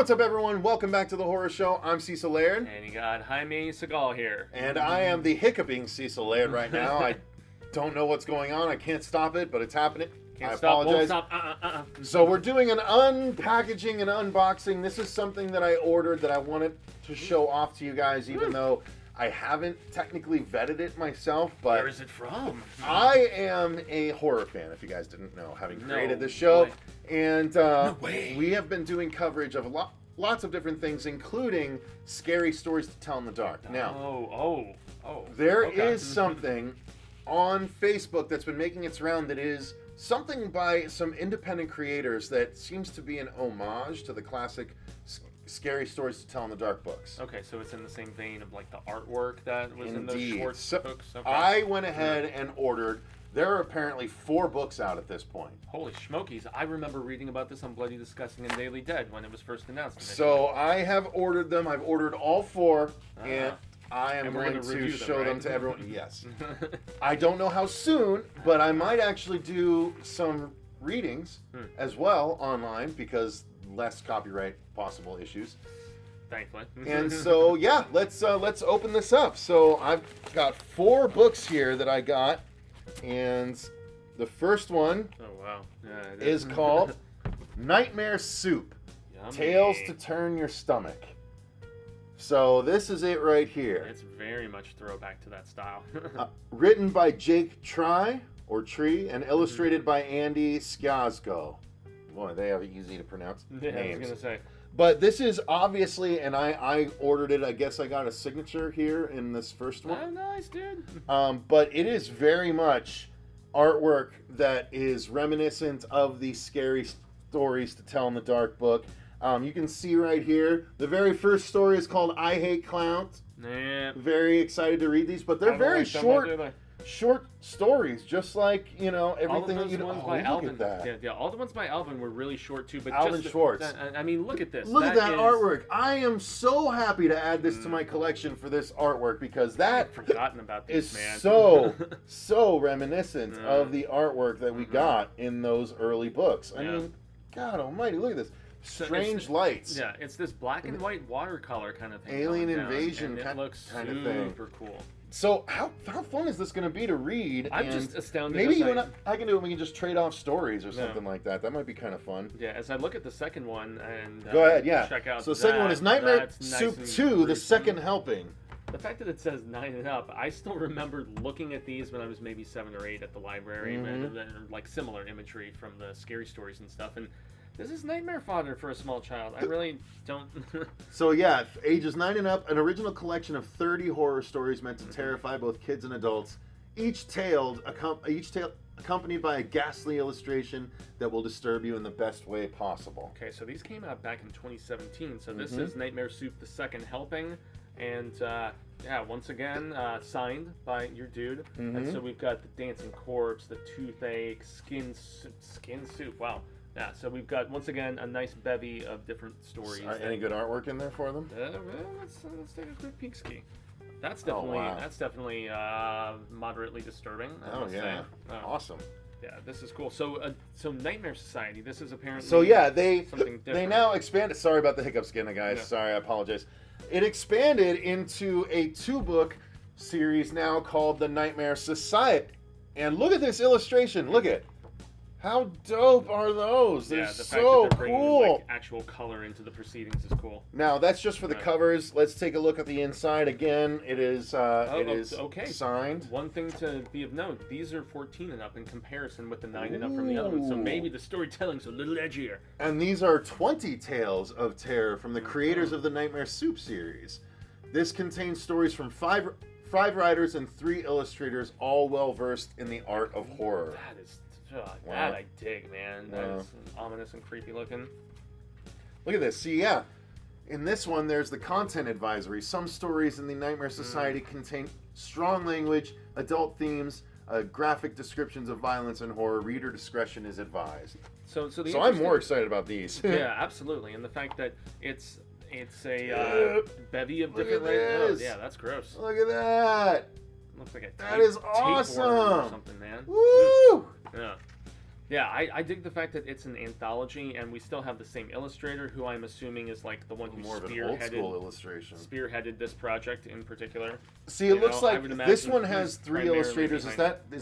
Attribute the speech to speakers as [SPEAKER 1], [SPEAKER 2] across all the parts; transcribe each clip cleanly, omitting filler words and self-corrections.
[SPEAKER 1] What's up, everyone? Welcome back to the Horror Show. I'm Cecil Laird.
[SPEAKER 2] And you got Jaime Segal here.
[SPEAKER 1] And I am the hiccuping Cecil Laird right now. I don't know what's going on. I can't stop it, but it's happening.
[SPEAKER 2] Can't
[SPEAKER 1] I
[SPEAKER 2] stop,
[SPEAKER 1] apologize.
[SPEAKER 2] won't stop.
[SPEAKER 1] So we're doing an unpackaging and unboxing. This is something that I ordered that I wanted to show off to you guys, even though I haven't technically vetted it myself. But
[SPEAKER 2] where is it from?
[SPEAKER 1] I am a horror fan, if you guys didn't know, having created this show.
[SPEAKER 2] Way.
[SPEAKER 1] And
[SPEAKER 2] No way.
[SPEAKER 1] we have been doing coverage of lots of different things, including scary stories to tell in the dark. Now, there is something on Facebook that's been making its round that is something by some independent creators that seems to be an homage to the classic scary stories to tell in the dark books.
[SPEAKER 2] Okay, so it's in the same vein of like the artwork that was in those
[SPEAKER 1] Indeed.
[SPEAKER 2] short
[SPEAKER 1] So
[SPEAKER 2] books. Okay.
[SPEAKER 1] I went ahead and ordered. There are apparently 4 books out at this point.
[SPEAKER 2] Holy smokies! I remember reading about this on Bloody Disgusting and Daily Dead when it was first announced.
[SPEAKER 1] So I have ordered them. I've ordered all 4, and I am
[SPEAKER 2] And we're
[SPEAKER 1] going
[SPEAKER 2] gonna
[SPEAKER 1] to
[SPEAKER 2] review
[SPEAKER 1] show
[SPEAKER 2] them,
[SPEAKER 1] them
[SPEAKER 2] right?
[SPEAKER 1] to everyone. Yes. I don't know how soon, but I might actually do some readings as well online because less copyright possible issues.
[SPEAKER 2] Thankfully.
[SPEAKER 1] And so yeah, let's open this up. So I've got 4 books here that I got, and the first one
[SPEAKER 2] Oh wow! Yeah, it
[SPEAKER 1] is called Nightmare Soup.
[SPEAKER 2] Yummy.
[SPEAKER 1] Tales to Turn Your Stomach. So this is it right here.
[SPEAKER 2] It's very much throwback to that style.
[SPEAKER 1] Written by Jake Tree and illustrated by Andy Scouse. Boy, they have easy to pronounce
[SPEAKER 2] Yeah, I
[SPEAKER 1] names.
[SPEAKER 2] was gonna say.
[SPEAKER 1] But this is obviously, and I ordered it. I guess I got a signature here in this first one.
[SPEAKER 2] Oh, nice, dude.
[SPEAKER 1] But it is very much artwork that is reminiscent of the scary stories to tell in the dark book. You can see right here, the very first story is called I Hate Clowns.
[SPEAKER 2] Yeah.
[SPEAKER 1] Very excited to read these, but they're very short stories, just like, everything that you know.
[SPEAKER 2] By
[SPEAKER 1] Look
[SPEAKER 2] Alvin.
[SPEAKER 1] at that.
[SPEAKER 2] Yeah, all the ones by Alvin were really short too. But
[SPEAKER 1] Alvin
[SPEAKER 2] just
[SPEAKER 1] Schwartz.
[SPEAKER 2] I mean, look at this.
[SPEAKER 1] Look at that
[SPEAKER 2] is-
[SPEAKER 1] artwork. I am so happy to add this to my collection for this artwork because that
[SPEAKER 2] I've forgotten about these,
[SPEAKER 1] is
[SPEAKER 2] man.
[SPEAKER 1] so reminiscent of the artwork that we got in those early books. I mean, God almighty, look at this. Strange lights.
[SPEAKER 2] Yeah, it's this black and white watercolor kind of thing.
[SPEAKER 1] Alien
[SPEAKER 2] going down,
[SPEAKER 1] invasion
[SPEAKER 2] and it
[SPEAKER 1] kind
[SPEAKER 2] looks
[SPEAKER 1] of thing.
[SPEAKER 2] super cool.
[SPEAKER 1] So how fun is this going to be to read?
[SPEAKER 2] I'm
[SPEAKER 1] And
[SPEAKER 2] just astounded.
[SPEAKER 1] maybe
[SPEAKER 2] as
[SPEAKER 1] you and I can do it. We can just trade off stories or
[SPEAKER 2] Yeah.
[SPEAKER 1] something like that. That might be kind of fun.
[SPEAKER 2] Yeah, as I look at the second one and
[SPEAKER 1] Go ahead, yeah.
[SPEAKER 2] check out.
[SPEAKER 1] So the second one is Nightmare
[SPEAKER 2] that's nice
[SPEAKER 1] Soup
[SPEAKER 2] and
[SPEAKER 1] 2, the
[SPEAKER 2] gruesome.
[SPEAKER 1] second helping.
[SPEAKER 2] The fact that it says 9 and up, I still remember looking at these when I was maybe 7 or 8 at the library, and like similar imagery from the scary stories and stuff. And this is nightmare fodder for a small child. I really don't.
[SPEAKER 1] So yeah, ages 9 and up, an original collection of 30 horror stories meant to terrify both kids and adults. Each tale accompanied by a ghastly illustration that will disturb you in the best way possible.
[SPEAKER 2] Okay, so these came out back in 2017. So this is Nightmare Soup: The Second Helping, and yeah, once again signed by your dude. And so we've got the dancing corpse, the toothache, skin soup. Wow. Yeah, so we've got, once again, a nice bevy of different stories.
[SPEAKER 1] Any good artwork in there for them?
[SPEAKER 2] Well, let's take a quick peek ski. That's definitely moderately disturbing. I must say.
[SPEAKER 1] Awesome.
[SPEAKER 2] Yeah, this is cool. So Nightmare Society. This is apparently.
[SPEAKER 1] So yeah, they
[SPEAKER 2] different.
[SPEAKER 1] now expanded. Sorry about the hiccups again, guys.
[SPEAKER 2] Yeah.
[SPEAKER 1] Sorry, I apologize. It expanded into a 2-book series now called the Nightmare Society. And look at this illustration. Look at. How dope are those? They're
[SPEAKER 2] Yeah, the fact
[SPEAKER 1] so
[SPEAKER 2] that they're bringing
[SPEAKER 1] cool.
[SPEAKER 2] like actual color into the proceedings is cool.
[SPEAKER 1] Now that's just for the covers. Let's take a look at the inside again. It is
[SPEAKER 2] Okay.
[SPEAKER 1] signed.
[SPEAKER 2] One thing to be of note: these are 14 and up in comparison with the 9 and up from the other one. So maybe the storytelling's a little edgier.
[SPEAKER 1] And these are 20 tales of terror from the creators of the Nightmare Soup series. This contains stories from 5 writers and 3 illustrators, all well versed in the art of horror.
[SPEAKER 2] That is. That I dig, man. That is ominous and creepy looking.
[SPEAKER 1] Look at this. See, yeah. In this one, there's the content advisory. Some stories in the Nightmare Society contain strong language, adult themes, graphic descriptions of violence and horror. Reader discretion is advised.
[SPEAKER 2] So
[SPEAKER 1] I'm more excited about these.
[SPEAKER 2] Yeah, absolutely. And the fact that it's a bevy of different.
[SPEAKER 1] This.
[SPEAKER 2] Oh, yeah, that's gross.
[SPEAKER 1] Look at that.
[SPEAKER 2] Looks like a
[SPEAKER 1] That is
[SPEAKER 2] tapeworm
[SPEAKER 1] awesome.
[SPEAKER 2] or something, man.
[SPEAKER 1] Woo!
[SPEAKER 2] Yeah. Yeah, I dig the fact that it's an anthology, and we still have the same illustrator, who I'm assuming is like the one who
[SPEAKER 1] more of an old school illustration.
[SPEAKER 2] Spearheaded this project in particular.
[SPEAKER 1] See, it looks like this one has 3 illustrators. Is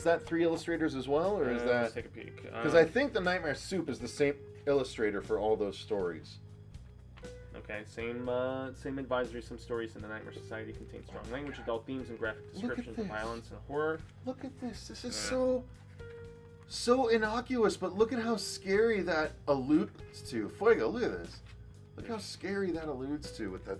[SPEAKER 1] that 3 illustrators as well, or is that?
[SPEAKER 2] Let's take a peek.
[SPEAKER 1] Because I think the Nightmare Soup is the same illustrator for all those stories.
[SPEAKER 2] Okay, same advisory. Some stories in the Nightmare Society contain strong language, adult themes, and graphic descriptions of violence and horror.
[SPEAKER 1] Look at this. This is so innocuous, but look at how scary that alludes to. Fuego, look at this. Look how scary that alludes to with that.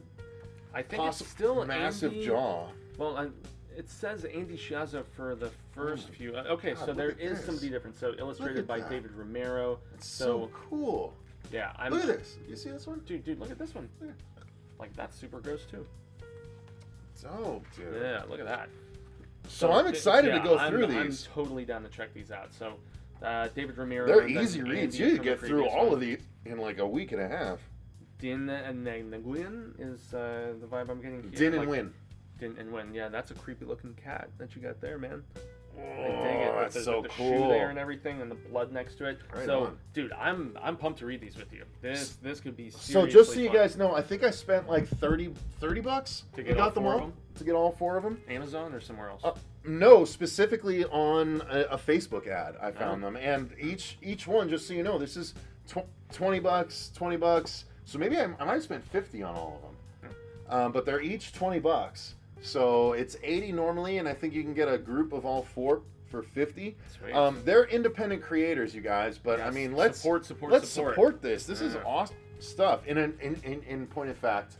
[SPEAKER 2] I think it's still
[SPEAKER 1] massive jaw.
[SPEAKER 2] Well, it says Andy Sciazza for the first few. Okay, God, so there is somebody different. So illustrated by David Romero.
[SPEAKER 1] It's so cool.
[SPEAKER 2] Yeah,
[SPEAKER 1] look at this. You see this one?
[SPEAKER 2] Dude, look at this one. Like, that's super gross, too.
[SPEAKER 1] Dope, dude.
[SPEAKER 2] Yeah, look at that.
[SPEAKER 1] So I'm excited to go through these.
[SPEAKER 2] I'm totally down to check these out. So, David Romero.
[SPEAKER 1] They're easy reads. You could get through all of these in like a week and a half.
[SPEAKER 2] Din and Nguyen is the vibe I'm getting here.
[SPEAKER 1] Din and Win.
[SPEAKER 2] Din and Win. Yeah, that's a creepy looking cat that you got there, man.
[SPEAKER 1] Oh, that's so cool.
[SPEAKER 2] Shoe there and everything, and the blood next to it. Right on. Dude, I'm pumped to read these with you. This could be seriously
[SPEAKER 1] So just so you guys know, I think I spent like $30 to get them all. To get all 4 of them.
[SPEAKER 2] Amazon or somewhere else?
[SPEAKER 1] No, specifically on a Facebook ad. I found them, and each one, just so you know, this is $20. So maybe I might have spent $50 on all of them, but they're each $20. So it's $80 normally, and I think you can get a group of all 4 for $50.
[SPEAKER 2] Sweet.
[SPEAKER 1] They're independent creators, you guys, but yes. I mean, let's support this. This is awesome stuff. In point of fact,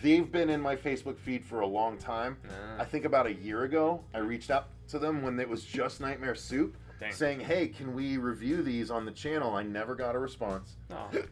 [SPEAKER 1] they've been in my Facebook feed for a long time. I think about a year ago, I reached out to them when it was just Nightmare Soup. Saying, hey, can we review these on the channel? I never got a response.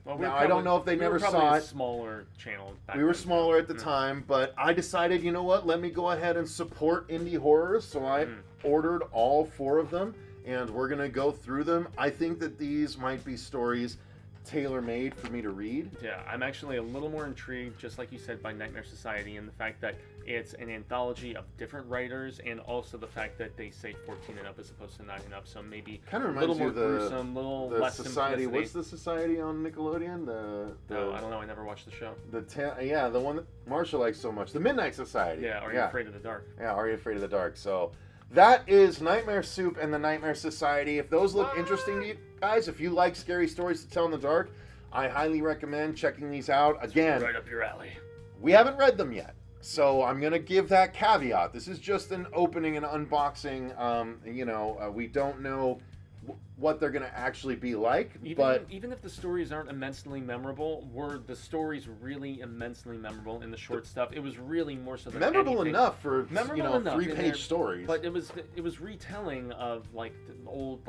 [SPEAKER 2] Well,
[SPEAKER 1] now, I don't know if they never saw it.
[SPEAKER 2] Smaller channel.
[SPEAKER 1] We were smaller at the time, but I decided, you know what? Let me go ahead and support indie horrors. So I ordered all 4 of them, and we're going to go through them. I think that these might be stories tailor-made for me to read.
[SPEAKER 2] Yeah, I'm actually a little more intrigued, just like you said, by Nightmare Society, and the fact that it's an anthology of different writers, and also the fact that they say 14 and up as opposed to 9 and up, so maybe
[SPEAKER 1] kind of
[SPEAKER 2] a little more gruesome, little less
[SPEAKER 1] Society.
[SPEAKER 2] simplicity.
[SPEAKER 1] What's the Society on Nickelodeon?
[SPEAKER 2] Oh, I don't know. I never watched the show.
[SPEAKER 1] The one that Marsha likes so much, the Midnight Society.
[SPEAKER 2] Yeah, Are You Afraid of the Dark?
[SPEAKER 1] Yeah, Are You Afraid of the Dark? So that is Nightmare Soup and the Nightmare Society. If those look interesting to you guys, if you like scary stories to tell in the dark, I highly recommend checking these out. Again,
[SPEAKER 2] right up your alley.
[SPEAKER 1] We haven't read them yet, so I'm going to give that caveat. This is just an opening and unboxing. We don't know what they're going to actually be like.
[SPEAKER 2] Even if the stories aren't immensely memorable, were the stories really immensely memorable in the short stuff? It was really more so than
[SPEAKER 1] memorable
[SPEAKER 2] anything.
[SPEAKER 1] Enough for 3-page stories.
[SPEAKER 2] But it was retelling of like the old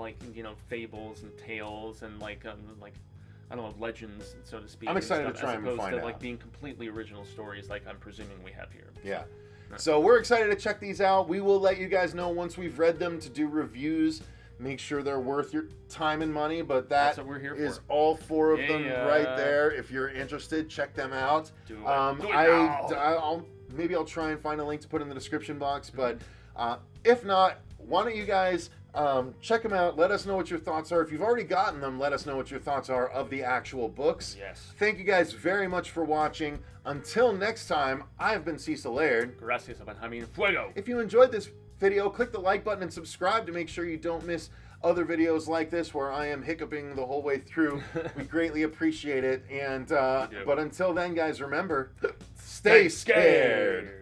[SPEAKER 2] fables and tales and I don't know, legends, so to speak.
[SPEAKER 1] I'm excited to try and find out.
[SPEAKER 2] As opposed to being completely original stories like I'm presuming we have here.
[SPEAKER 1] Yeah. So we're excited to check these out. We will let you guys know once we've read them to do reviews. Make sure they're worth your time and money, but
[SPEAKER 2] that's what we're here
[SPEAKER 1] is
[SPEAKER 2] for.
[SPEAKER 1] all 4 of them right there. If you're interested, check them out.
[SPEAKER 2] Do it.
[SPEAKER 1] Maybe I'll try and find a link to put in the description box, but if not, why don't you guys check them out. Let us know what your thoughts are. If you've already gotten them, let us know what your thoughts are of the actual books.
[SPEAKER 2] Yes.
[SPEAKER 1] Thank you guys very much for watching. Until next time, I have been Cecil Laird.
[SPEAKER 2] Gracias, Jaime. Fuego.
[SPEAKER 1] If you enjoyed this video, click the like button and subscribe to make sure you don't miss other videos like this where I am hiccuping the whole way through. We greatly appreciate it. And but until then, guys, remember, stay scared.